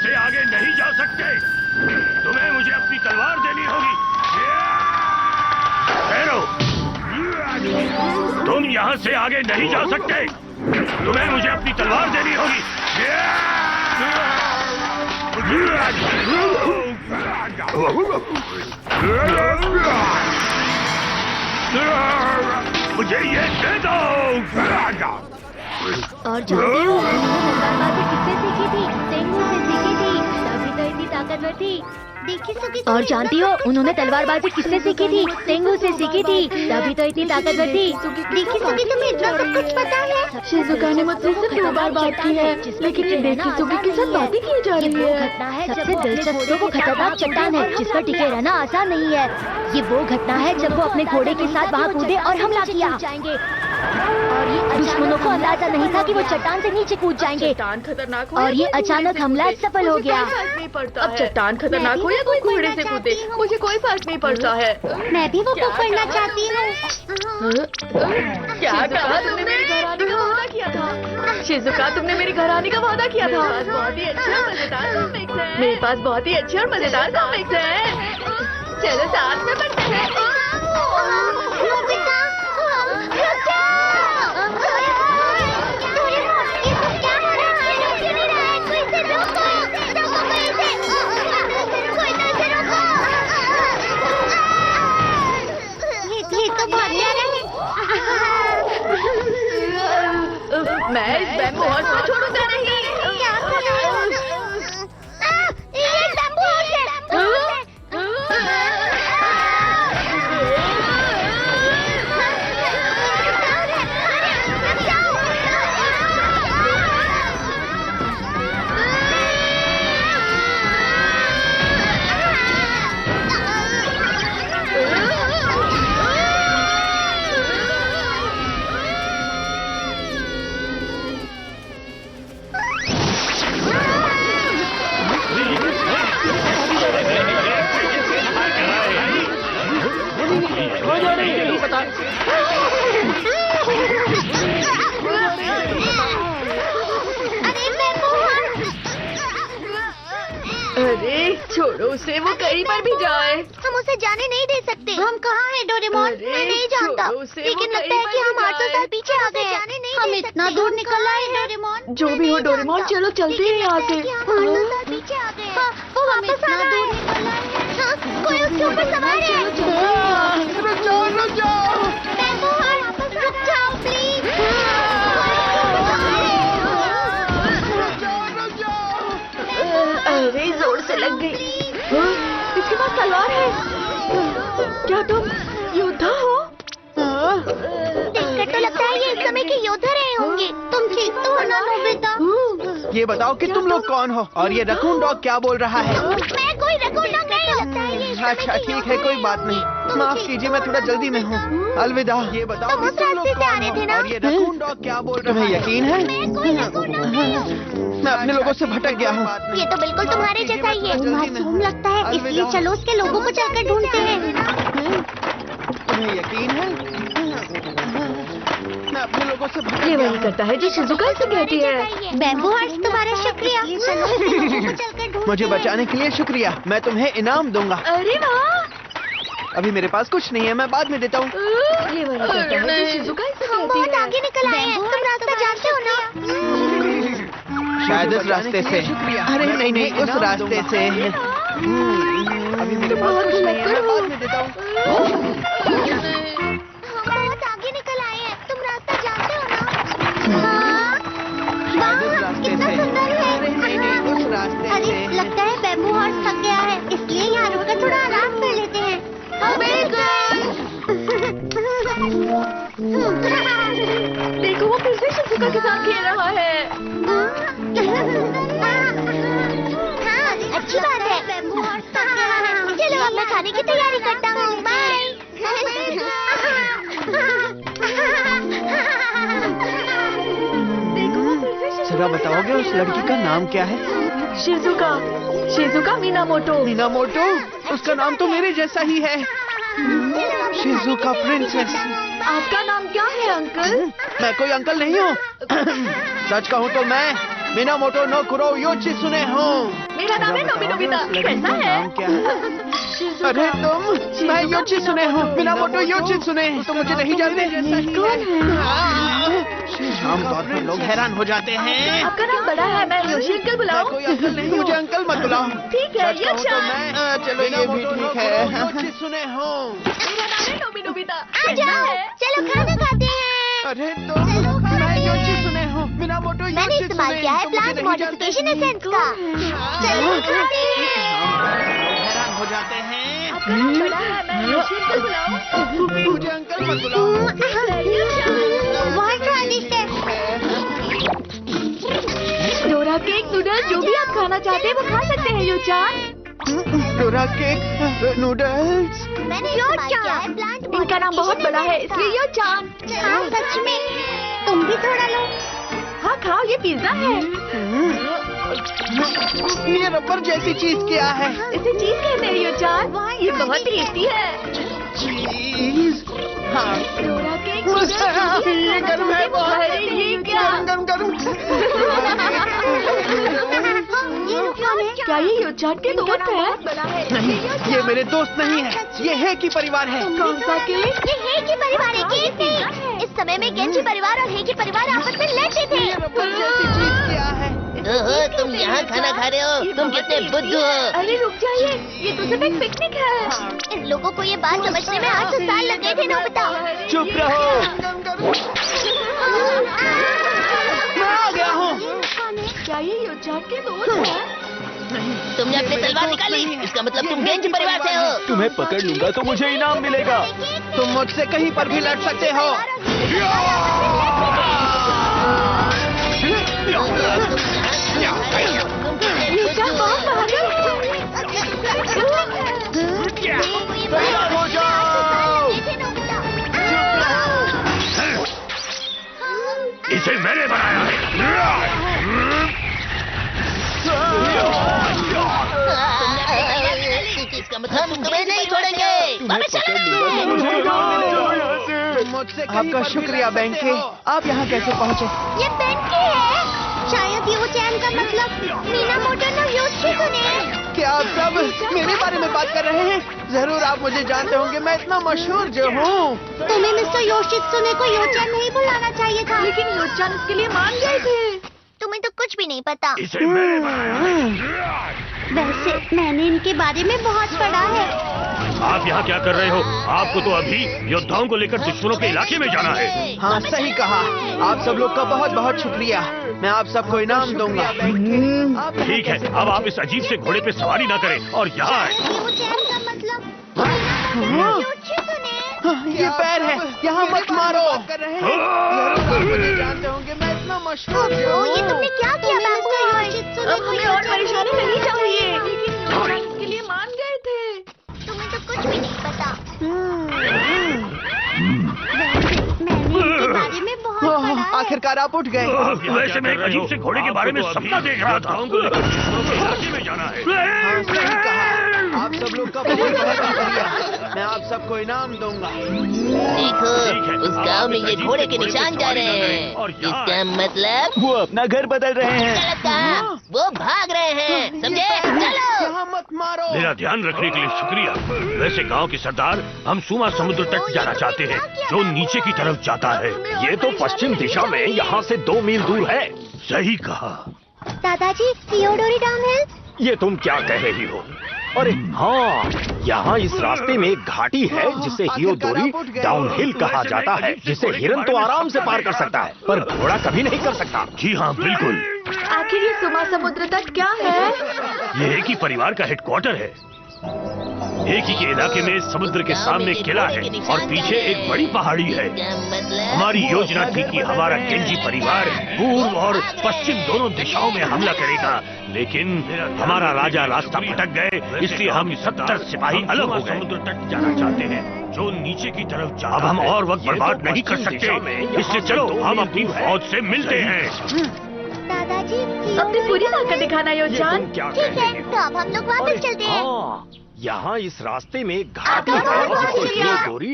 से आगे नहीं जा सकते। तुम्हें मुझे अपनी तलवार देनी होगी। ठहरो, तुम यहाँ से आगे नहीं जा सकते। तुम्हें मुझे अपनी तलवार देनी होगी। मुझे ये दे दो। और जानते हो तलवारबाजी किससे सीखी थी? तेंगू से सीखी थी, तभी तो इतनी ताकतवर थी। और जानती हो उन्होंने तलवारबाजी किससे सीखी थी? तेंगू से सीखी थी, तभी तो इतनी ताकतवर थी। देखी सुगी तुम्हें इतना सब कुछ पता है? शिजुका ने मुझसे सिर्फ 2 बार बात की है, लेकिन ये देखी सुगी के साथ बातें की जा रही है। घटना है सबसे दिलचस्प तो वो खतरनाक चट्टान है जिस पर टिके रहना आसान नहीं है। ये वो घटना है जब वो अपने घोड़े के साथ वहाँ कूदे और हमला किया। और ये दुश्मनों को अंदाजा नहीं था कि वो चट्टान से नीचे कूद जाएंगे। चट्टान खतरनाक हो और ये अचानक हमला सफल हो गया। अब चट्टान खतरनाक हो या कोई घोड़े से कूदे, मुझे कोई फर्क नहीं पड़ता है। मैं भी वो पकड़ना चाहती हूँ। क्या कहा तुमने? मेरे घर आने का वादा किया था। शिजुका, तुमने मेरे घर आने का वादा किया था। बहुत ही अच्छे और मजेदार कॉमिक्स हैं। मेरे पास बहुत ही अच्छे और मजेदार कॉमिक्स हैं। चलो साथ में पढ़ते हैं। मैं इस बैम्बू हाउस को छोड़ूंगा नहीं। ये बैम्बू हाउस है। अरे छोड़ो उसे, वो कहीं पर भी जाए। हम उसे जाने नहीं दे सकते। हम कहाँ हैं डोरेमोन? मैं नहीं जानता, लेकिन लगता है कि हम 800 साल पीछे आ गए हैं। हम इतना दूर निकल आए डोरेमोन। जो भी हो डोरेमोन, चलो चलते हैं यहाँ से। 800 साल पीछे आ गए हैं। वो वापस आ रहा है। कोई उसके ऊपर सवार है। रुक जाओ बैम्बू हाउस, रुक जाओ प्लीज। अरे जोर से लग गई। इसके पास तलवार है। क्या तुम योद्धा हो? देखकर तो लगता है ये इस समय के योद्धा रहे होंगे। तुम ठीक तो हो ना नोबिता? ये बताओ कि तुम लोग कौन हो और ये रकून डॉग क्या बोल रहा है? मैं कोई रकून डॉग नहीं हूँ। अच्छा ठीक है, कोई बात नहीं। माफ कीजिए, मैं थोड़ा जल्दी में हूँ। अलविदा। ये बताओ तुम कि उस तुम लोग रास्ते से आ कौन रहे थे हो ना? और ये रकून डॉग क्या बोल रहा है? तुम्हें यकीन है? मैं कोई रकून डॉग नहीं हूँ। मैं अपने लोगों से भटक गया हूँ। ये तो बिल्कुल तुम्हारे जैसा ही है। मासूम लगता है, इसलिए चलो उसके लोगों को चलकर ढूंढते हैं। तुम्हें यकीन है? मैं अपने लोगों से भटक ये गया वही हूँ। करता है जो शिजुका से कहती है। बैम्बू हाउस, तुम्हारा शुक्रिया। चलो उसके लोगों को चलकर ढूंढते मुझे बचाने के लिए शुक्रिया। मैं तुम्हें इनाम दूंगा। अरे वाह, अभी मेरे पास कुछ नहीं है, मैं बाद में देता हूँ। ये वही करता है जो शिजुका से हम कहती बहुत है। आगे निकल आए हैं। तुम रास्ता जानते हो ना? शायद इस रास्ते से। अरे नहीं नहीं, उस रास्ते से। अभी मेरे पास कुछ नहीं है, मैं बाद में देता हूँ। हम बहुत आगे निकल आए हैं। तुम रास्ता जानते हो ना? हाँ? शायद इस वाह, रास्ते कितना से। सुंदर है। अरे नहीं नहीं, उस रास्ते अरे से। लगता है बैम्बू हाउस थक गया है, इसलिए यहाँ रुककर थोड़ा आराम कर लेते हैं। देखो वो फिर से शिजुका के साथ खेल रहा है। हाँ, अच्छी बात है। चलो अब मैं खाने की तैयारी करता हूँ। बाय। जरा बताओगे उस लड़की का नाम क्या है? Shizuka, Shizuka Minamoto. मीनामोटो? उसका नाम तो मेरे जैसा ही है, शिजुका प्रिंसेस। आपका नाम क्या है अंकल? मैं कोई अंकल नहीं हूँ। सच कहूँ तो मैं मिनामोटो नो कुरो योशित्सुने हूँ। मेरा नाम है नोबिता। कैसा है? क्या है? अरे तुम, मैं योशित्सुने हूँ, मिनामोटो योशित्सुने। तुम मुझे नहीं जानते? आमतौर पर लोग हैरान हो जाते हैं। आपका नाम बड़ा है, मैं योशी अंकल बुलाऊं? कोई अंकल नहीं, मुझे अंकल मत बुलाओ। ठीक है, सच कहूं तो योशान। चलो ये भी ठीक है। योशित्सुने हूँ। मेरा नाम है नोबिता। आ जाओ, चलो खाना खाते हैं। अरे तुम, मैं योशित्सुने हूँ, मिनामोटो योशित्सुने। मैंने इस्तेमाल किया है प्लांट मॉडिफिकेशन एसेंस का। चलो खाते हैं। हैरान हो जाते हैं। आपका नाम बड़ा है, मैं योशी अंकल बुलाऊं? मुझे अंकल मत बुलाओ। बहुत स्वादिष्ट है। डोरा केक, नूडल्स, जो भी आप खाना चाहते हैं वो खा सकते हैं योचान। Dora cake, noodles. मैंने इस्तेमाल किया है प्लांट इनका नाम बहुत बड़ा है, इसलिए योचान। हाँ सच में। तुम भी थोड़ा लो। हाँ खाओ, ये पिज्जा है। ये रबर जैसी चीज क्या है? इसे चीज कहते हैं योचान। ये बहुत टेस्टी है। चीज? हाँ। डोरा केक, ये गर्म है बहुत। अरे ये क्या? गरम गरम क्या ये योचान के दोस्त है? नहीं, ये मेरे दोस्त नहीं है, ये है कि परिवार है। कौन सा केक? ये हेकी परिवार है, केक नहीं। इस समय में गेंजी परिवार और हेकी परिवार आपस में लड़ते थे। ये रबर जैसी चीज क्या है? ओहो, तुम यहाँ खाना खा रहे हो? तुम कितने बुद्धू हो? अरे रुक जाइए, ये तो सिर्फ एक पिकनिक है। इन लोगों को ये बात समझने में 800 साल लग गए थे नोबिता। चुप रहो। मैं आ गया हूँ। क्या ये योचान के दोस्त है? तुमने अपनी तलवार निकाली, इसका मतलब तुम गेंजी परिवार से हो। तुम्हें पकड़ लूंगा तो मुझे इनाम मिलेगा। तुम मुझसे कहीं पर भी लड़ सकते हो। योचान बहुत बहादुर है। तैयार हो जाओ। इसे मैंने बनाया है। इसका मतलब तुम तुम्हें नहीं छोड़ेंगे। वापस मुझसे आपका शुक्रिया बैंके। आप यहाँ कैसे पहुँचे? ये बेंकी है। शायद ये चैन का मतलब मिनामोटो नो योशित्सुने। क्या आप सब मेरे बारे में बात कर रहे हैं? जरूर आप मुझे जानते होंगे, मैं इतना मशहूर जो हूँ। तुम्हें मिस्टर योशित्सुने को योचैन नहीं बुलाना चाहिए था। लेकिन योचान इसके लिए मान गए थे। तुम्हें तो कुछ भी नहीं पता। इसे मैंने बनाया है। वैसे मैंने इनके बारे में बहुत पढ़ा है। आप यहाँ क्या कर रहे हो? आपको तो अभी योद्धाओं को लेकर दुश्मनों के इलाके में जाना है। हाँ सही कहा। आप सब लोग का बहुत बहुत शुक्रिया। मैं आप सबको इनाम दूंगा। ठीक है, अब आप इस अजीब से घोड़े पे सवारी ना करें और यहाँ आए। योचैन का मतलब योशित्सुने। ये पैर है, यहाँ मत मारो। जरूर आप मुझे जानते होंगे, मैं इतना मशहूर जो ओ, हूँ। ये तुमने क्या किया बैम्बू? योशित्सुने अब को हमें और योचैन परेशानी नहीं नहीं बुलाना चाहिए। लेकिन योचान इसके लिए मान गए थे। तुम्हें तो कुछ भी नहीं पता। वैसे मैंने इनके बारे में बहुत पढ़ा है। आखिरकार आप उठ गए। वैसे मैं एक अजीब से घोड़े के बारे में सपना देख रहा था। योद्धाओं को लेकर दुश्मनों के इलाके में जाना है। हाँ सही कहा। आप सब लोग का बहुत बहुत शुक्रिया। मैं आप सबको इनाम दूंगा। देखो, ठीक है, उस अब गांव आप में इस ये अजीब घोड़े से के घोड़े पे निशान जा सवारी रहे न हैं। करें। और यहाँ इसका मतलब वो अपना घर बदल रहे हैं। गलत कहा, वो भाग रहे हैं। समझे? चलो। यहाँ मत मारो। मेरा ध्यान रखने के लिए शुक्रिया। वैसे गांव के सरदार, हम सुमा समुद्र तट जाना चाहते हैं, जो नीचे की तरफ जाता है। ये तो पश्चिम दिशा में यहाँ से 2 मील दूर है। सही कहा। दादाजी, थियोडोरी डाउनहिल। ये तुम क्या कह रही हो? अरे हाँ, यहाँ इस रास्ते में एक घाटी है जिसे हियोदोरी डाउनहिल कहा जाता है, जिसे हिरन तो आराम से पार कर सकता है, पर घोड़ा कभी नहीं कर सकता। जी हाँ, बिल्कुल। आखिर ये सुमा समुद्र तट क्या है? ये एक ही परिवार का हेडक्वार्टर है। एक ही के इलाके में समुद्र के सामने किला है और पीछे एक बड़ी पहाड़ी है। इसका मतलब हमारी योजना थी कि हमारा गेंजी परिवार पूर्व और पश्चिम दोनों दिशाओं में हमला करेगा, लेकिन हमारा राजा रास्ता भटक गए, इसलिए हम 70 सिपाही अलग हो गए। समुद्र तट जाना चाहते हैं, जो नीचे की तरफ जाता है। अब हम और वक्त बर्बाद नहीं कर सकते, इसलिए चलो हम अपनी फौज से मिलते हैं। दादाजी, अपनी पूरी ताकत दिखाना योचान। क्या ठीक है, तो अब हम लोग वापस चलते हैं। हाँ, यहाँ इस रास्ते में एक घाटी आपका है बहुत जिसे शुक्रिया। हियोदोरी